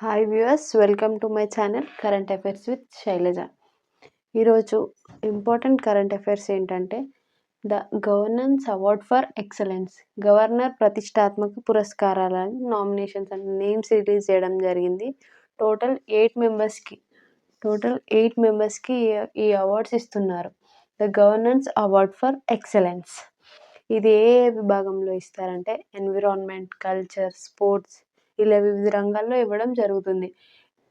Hi viewers, welcome to my channel current affairs with Shailaja. ఈరోజు important current affairs ఏంటంటే the governance award for excellence, governor ప్రతిష్టాత్మక పురస్కారాలను nominations and names release చేయడం జరిగింది. Total 8 మెంబర్స్కి ఈ అవార్డ్స్ ఇస్తున్నారు. The governance award for excellence ఇది ఏ విభాగంలో ఇస్తారంటే ఎన్విరాన్మెంట్, కల్చర్, స్పోర్ట్స్ ఇలా వివిధ రంగాల్లో ఇవ్వడం జరుగుతుంది.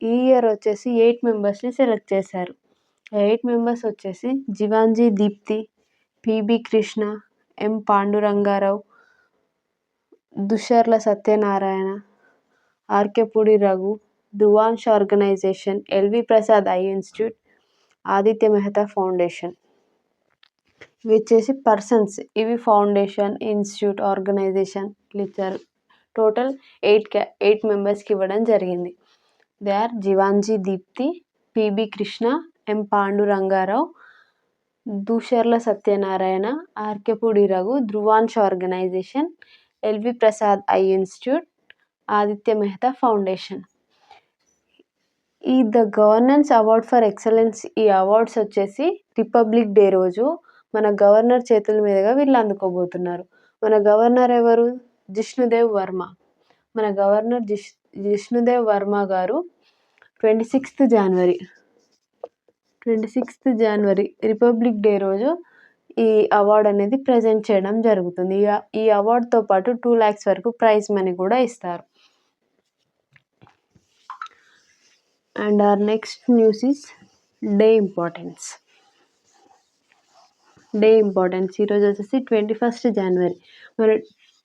ఈ ఇయర్ వచ్చేసి 8 మెంబర్స్ని సెలెక్ట్ చేశారు. 8 మెంబర్స్ వచ్చేసి Jivanji Deepthi, PB Krishna, M Pandurangarao, Dusharla Satyanarayana, Arekapudi Raghu, Dhruvansh organization, LV Prasad eye institute, Aditya Mehta foundation. ఇవి వచ్చేసి పర్సన్స్, ఇవి ఫౌండేషన్, ఇన్స్టిట్యూట్, ఆర్గనైజేషన్ ఇచ్చారు. టోటల్ 8 మెంబర్స్కి ఇవ్వడం జరిగింది. They are Jivanji Deepthi, PB Krishna, M Pandurangarao, Dusharla Satyanarayana, Arekapudi Raghu, Dhruvansh organization, LV Prasad eye institute, Aditya Mehta foundation. ఈ the governance award for excellence ఈ అవార్డ్స్ వచ్చేసి రిపబ్లిక్ డే రోజు మన గవర్నర్ చేతుల మీదుగా వీళ్ళు అందుకోబోతున్నారు. మన గవర్నర్ ఎవరు? జిష్ణుదేవ్ వర్మ. మన గవర్నర్ జిష్ణుదేవ్ వర్మ గారు 26th జనవరి రిపబ్లిక్ డే రోజు ఈ అవార్డు అనేది ప్రజెంట్ చేయడం జరుగుతుంది. ఈ అవార్డుతో పాటు 2 lakhs వరకు ప్రైజ్ మనీ కూడా ఇస్తారు. And our next news is day importance. ఈరోజు వచ్చేసి 21st జనవరి. మరి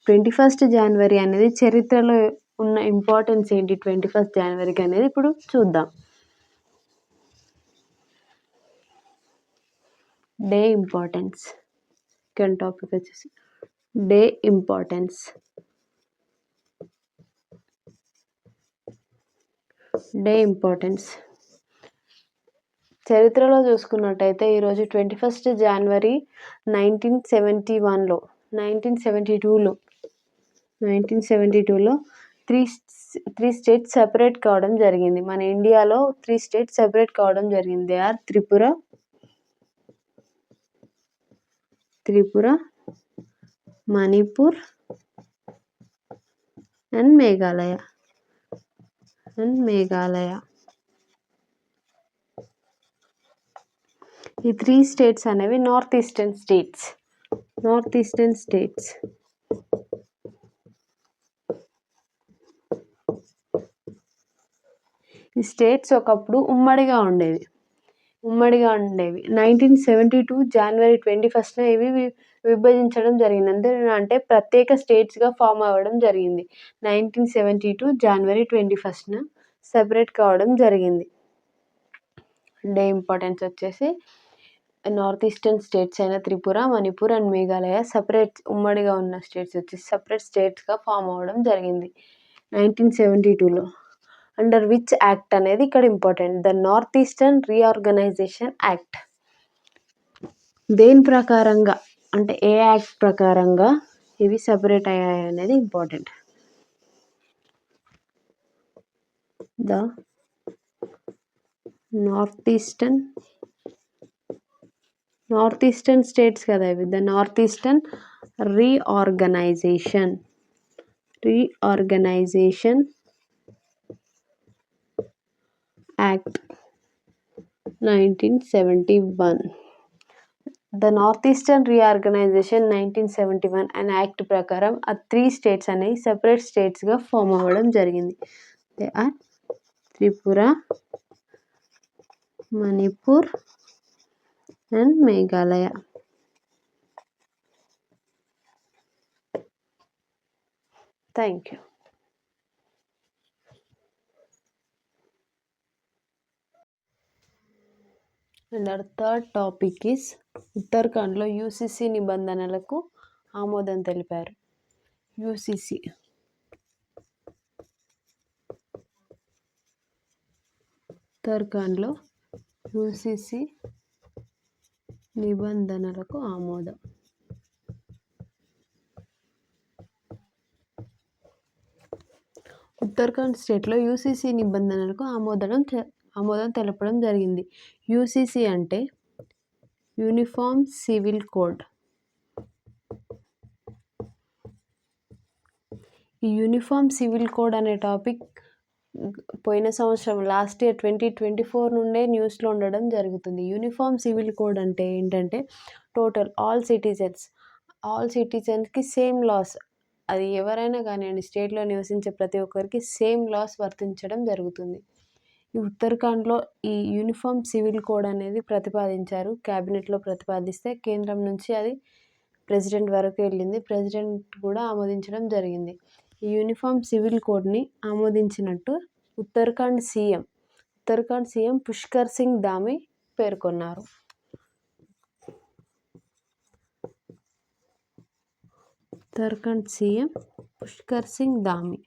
21st జనవరి అనేది చరిత్రలో ఉన్న ఇంపార్టెన్స్ ఏంటి 21st జనవరికి అనేది ఇప్పుడు చూద్దాం. Day importance. ఇక్కడ టాపిక్ వచ్చేసి డే ఇంపార్టెన్స్. చరిత్రలో చూసుకున్నట్టయితే ఈరోజు 21st జనవరి 1972లో 3 స్టేట్స్ సెపరేట్ కావడం జరిగింది. మన ఇండియాలో 3 స్టేట్స్ సెపరేట్ కావడం జరిగింది. They are Tripura, Manipur and Meghalaya. ఈ 3 స్టేట్స్ అనేవి నార్త్ ఈస్టర్న్ స్టేట్స్. ఈ స్టేట్స్ ఒకప్పుడు ఉమ్మడిగా ఉండేవి. 1972 జనవరి 21st ఇవి విభజించడం జరిగింది. అంటే ప్రత్యేక స్టేట్స్గా ఫామ్ అవ్వడం జరిగింది. 1972 జనవరి 21st సెపరేట్ కావడం జరిగింది. డే ఇంపార్టెన్స్ వచ్చేసి నార్త్ ఈస్టర్న్ స్టేట్స్ అయిన త్రిపుర, మణిపూర్ అండ్ మేఘాలయ ఉమ్మడిగా ఉన్న స్టేట్స్ వచ్చేసి సపరేట్ స్టేట్స్గా ఫామ్ అవ్వడం జరిగింది 1972లో. అండర్ విచ్ యాక్ట్ అనేది ఇక్కడ important. The north eastern reorganisation act. దేని ప్రకారంగా అంటే ఏ యాక్ట్ ప్రకారంగా ఇవి సపరేట్ అయ్యాయి అనేది important. The north eastern states కదా ఇవి. The north eastern reorganisation act 1971. The north eastern reorganisation 1971 అనే యాక్ట్ ప్రకారం ఆ 3 స్టేట్స్ అనేవి సెపరేట్ స్టేట్స్గా ఫామ్ అవ్వడం జరిగింది. They are Tripura, Manipur and Meghalaya. Thank you. And our third topic is ఉత్తరాఖండ్లో యూసీసీ నిబంధనలకు ఆమోదం తెలిపారు. ఉత్తరాఖండ్లో యూసీసీ నిబంధనలకు ఆమోదం. ఉత్తరాఖండ్ స్టేట్లో యూసీసీ నిబంధనలకు ఆమోదం తెలపడం జరిగింది. యూసీసీ అంటే యూనిఫామ్ సివిల్ కోడ్. ఈ యూనిఫామ్ సివిల్ కోడ్ అనే టాపిక్ పోయిన సంవత్సరం లాస్ట్ ఇయర్ 2024 నుండే న్యూస్లో ఉండడం జరుగుతుంది. యూనిఫామ్ సివిల్ కోడ్ అంటే ఏంటంటే టోటల్ ఆల్ సిటిజన్స్కి సేమ్ లాస్, అది ఎవరైనా కానివ్వండి, స్టేట్లో నివసించే ప్రతి ఒక్కరికి సేమ్ లాస్ వర్తించడం జరుగుతుంది. ఈ ఉత్తరాఖండ్లో ఈ యూనిఫామ్ సివిల్ కోడ్ అనేది ప్రతిపాదించారు. క్యాబినెట్లో ప్రతిపాదిస్తే కేంద్రం నుంచి అది ప్రెసిడెంట్ వరకు వెళ్ళింది. ప్రెసిడెంట్ కూడా ఆమోదించడం జరిగింది. ఈ యూనిఫామ్ సివిల్ కోడ్ని ఆమోదించినట్టు ఉత్తరాఖండ్ సీఎం పుష్కర్ సింగ్ ధామీ పేర్కొన్నారు. ఉత్తరాఖండ్ సీఎం పుష్కర్ సింగ్ ధామీ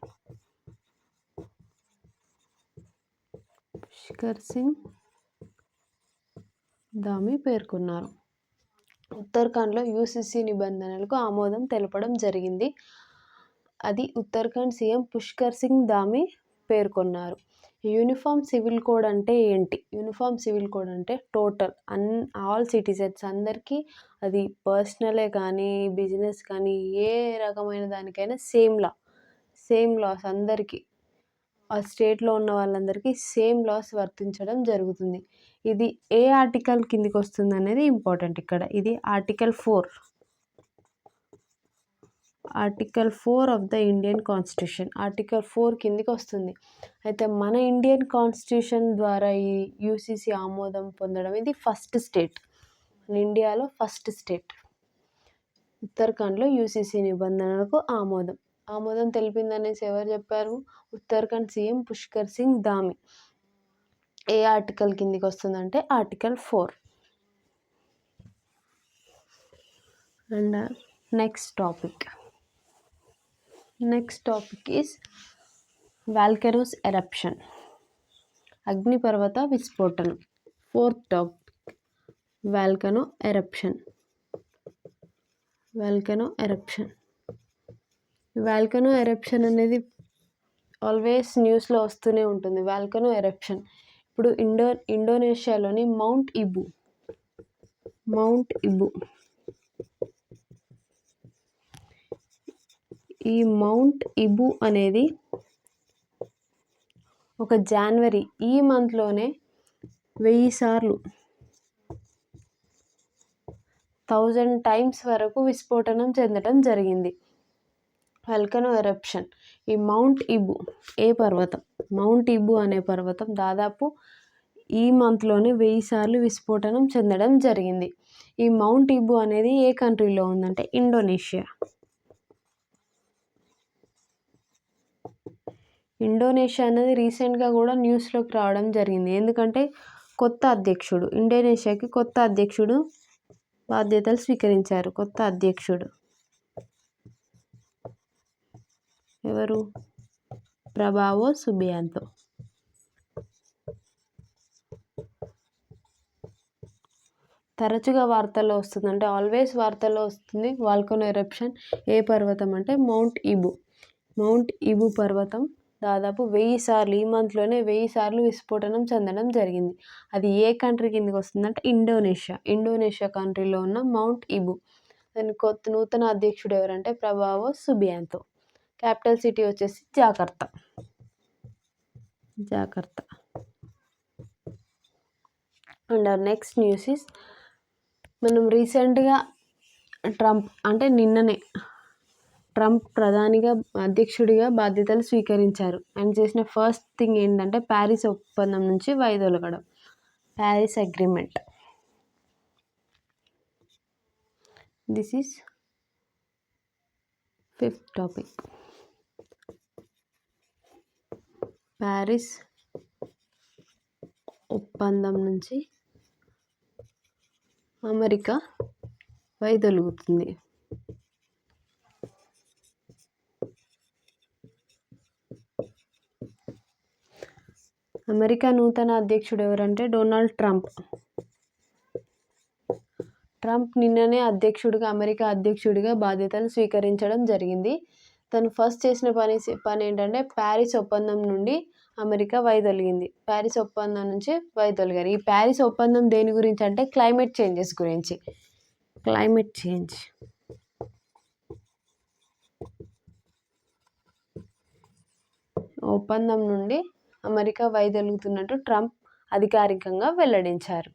పేర్కొన్నారు. ఉత్తరాఖండ్లో యూసీసీ నిబంధనలకు ఆమోదం తెలపడం జరిగింది. అది ఉత్తరాఖండ్ సీఎం పుష్కర్ సింగ్ ధామీ పేర్కొన్నారు. యూనిఫామ్ సివిల్ కోడ్ అంటే ఏంటి? యూనిఫామ్ సివిల్ కోడ్ అంటే టోటల్ ఆల్ సిటిజన్స్ అందరికీ, అది పర్సనలే కానీ బిజినెస్ కానీ ఏ రకమైన దానికైనా సేమ్ లాస్ అందరికీ, ఆ స్టేట్లో ఉన్న వాళ్ళందరికీ సేమ్ లాస్ వర్తించడం జరుగుతుంది. ఇది ఏ ఆర్టికల్ కిందికి వస్తుంది అనేది ఇంపార్టెంట్ ఇక్కడ. ఇది article 4 of the Indian constitution. Article 4 కిందికి వస్తుంది. అయితే మన ఇండియన్ కాన్స్టిట్యూషన్ ద్వారా ఈ యూసీసీ ఆమోదం పొందడం ఇది ఫస్ట్ స్టేట్, మన ఇండియాలో ఫస్ట్ స్టేట్. ఉత్తరాఖండ్లో యూసీసీ నిబంధనలకు ఆమోదం తెలిపిందనేసి ఎవరు చెప్పారు? ఉత్తరాఖండ్ సీఎం పుష్కర్ సింగ్ ధామీ. ఏ ఆర్టికల్ కిందికి వస్తుందంటే article 4. And next topic is volcanoes eruption, అగ్నిపర్వత విస్ఫోటనం. 4th topic volcano eruption. Volcano eruption అనేది ఆల్వేస్ న్యూస్లో వస్తూనే ఉంటుంది. వాల్కెనో ఎరప్షన్ ఇప్పుడు ఇండోనేషియాలోని మౌంట్ ఇబు ఈ మౌంట్ ఇబు అనేది ఒక జనవరి ఈ మంత్లోనే 1000 టైమ్స్ వరకు విస్ఫోటనం చెందడం జరిగింది. Volcano eruption. ఈ మౌంట్ ఇబు అనే పర్వతం దాదాపు ఈ మంత్లోనే 1000 సార్లు విస్ఫోటనం చెందడం జరిగింది. ఈ మౌంట్ ఇబు అనేది ఏ కంట్రీలో ఉందంటే ఇండోనేషియా అనేది రీసెంట్గా కూడా న్యూస్లోకి రావడం జరిగింది. ఎందుకంటే ఇండోనేషియాకి కొత్త అధ్యక్షుడు బాధ్యతలు స్వీకరించారు. కొత్త అధ్యక్షుడు ఎవరు? ప్రభావో సుబియాంతో. తరచుగా వార్తల్లో వస్తుంది, అంటే ఆల్వేస్ వార్తల్లో వస్తుంది వాల్కెనో ఎరప్షన్. ఏ పర్వతం అంటే మౌంట్ ఇబు పర్వతం దాదాపు 1000 సార్లు ఈ మంత్లోనే 1000 సార్లు విస్ఫోటనం చెందడం జరిగింది. అది ఏ కంట్రీ కిందకి వస్తుందంటే ఇండోనేషియా కంట్రీలో ఉన్న మౌంట్ ఇబు. దాని నూతన అధ్యక్షుడు ఎవరంటే ప్రభావో సుబియాంతో. క్యాపిటల్ సిటీ వచ్చేసి Jakarta. And next news is, మనం రీసెంట్గా నిన్ననే ట్రంప్ అధ్యక్షుడిగా బాధ్యతలు స్వీకరించారు. ఆయన చేసిన ఫస్ట్ థింగ్ ఏంటంటే ప్యారిస్ ఒప్పందం నుంచి వైదొలగడం. Paris agreement. This is 5th topic. Paris ఒప్పందం నుంచి అమెరికా వైదొలుగుతుంది. అమెరికా నూతన అధ్యక్షుడు ఎవరంటే డొనాల్డ్ ట్రంప్. నిన్ననే అమెరికా అధ్యక్షుడిగా బాధ్యతలు స్వీకరించడం జరిగింది. తను ఫస్ట్ చేసిన పని ఏంటంటే ప్యారిస్ ఒప్పందం నుండి అమెరికా వైదొలిగింది. ప్యారిస్ ఒప్పందం నుంచి వైదొలిగారు. ఈ ప్యారిస్ ఒప్పందం దేని గురించి అంటే క్లైమేట్ చేంజెస్ గురించి. క్లైమేట్ చేంజ్ ఒప్పందం నుండి అమెరికా వైదొలుగుతున్నట్టు ట్రంప్ అధికారికంగా వెల్లడించారు.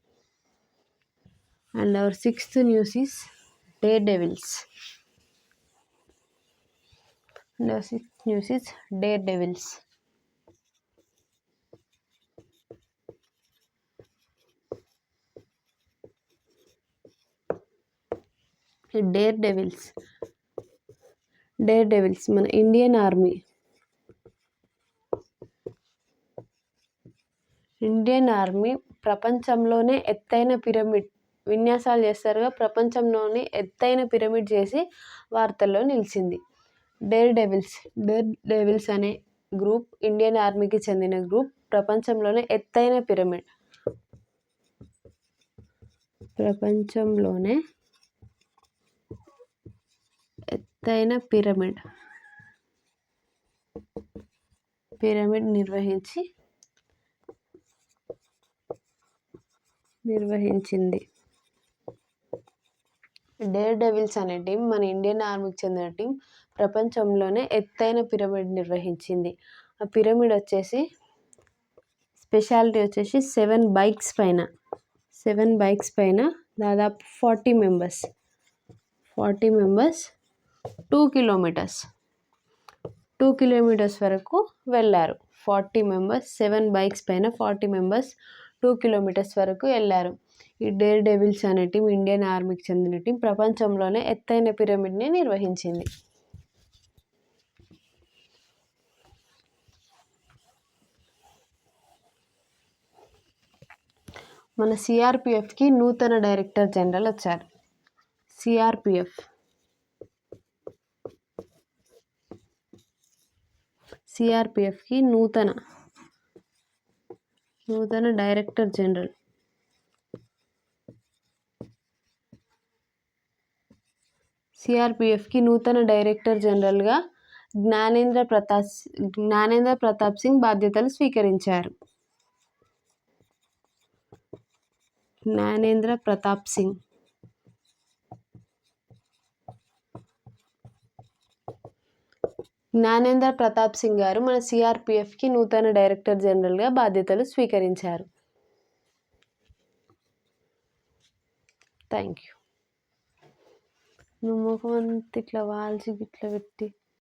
And our sixth news is Daredevils. And our sixth news is Daredevils. Daredevils మన ఇండియన్ ఆర్మీ ప్రపంచంలోనే ఎత్తైన పిరమిడ్ విన్యాసాలు చేస్తారుగా, ప్రపంచంలోనే ఎత్తైన పిరమిడ్ చేసి వార్తల్లో నిలిచింది. డేర్ డెవిల్స్ అనే గ్రూప్ ఇండియన్ ఆర్మీకి చెందిన గ్రూప్ ప్రపంచంలోనే ఎత్తైన పిరమిడ్ నిర్వహించింది. డేర్ డెవిల్స్ అనే టీం మన ఇండియన్ ఆర్మీకి చెందిన టీం ప్రపంచంలోనే ఎత్తైన పిరమిడ్ నిర్వహించింది. ఆ పిరమిడ్ వచ్చేసి స్పెషాలిటీ వచ్చేసి 7 బైక్స్ పైన దాదాపు 40 మెంబర్స్ 2 కిలోమీటర్స్ వరకు వెళ్ళారు. 40 మెంబర్స్ 7 బైక్స్ పైన 40 మెంబర్స్ 2 కిలోమీటర్స్ వరకు వెళ్ళారు. ఈ డేర్ డెవిల్స్ అనే టీం ఇండియన్ ఆర్మీకి చెందిన టీం ప్రపంచంలోనే ఎత్తైన పిరమిడ్ని నిర్వహించింది. మన సిఆర్పిఎఫ్కి నూతన డైరెక్టర్ జనరల్ వచ్చారు. సిఆర్పిఎఫ్కి నూతన డైరెక్టర్ జనరల్ జనరల్గా జ్ఞానేంద్ర ప్రతాప్ సింగ్ బాధ్యతలు స్వీకరించారు. జ్ఞానేంద్ర ప్రతాప్ సింగ్ గారు మన సిఆర్పిఎఫ్కి నూతన డైరెక్టర్ జనరల్గా బాధ్యతలు స్వీకరించారు. Thank you. నువ్వు ముఖం అంతా ఇట్లా వాల్చి ఇట్లా పెట్టి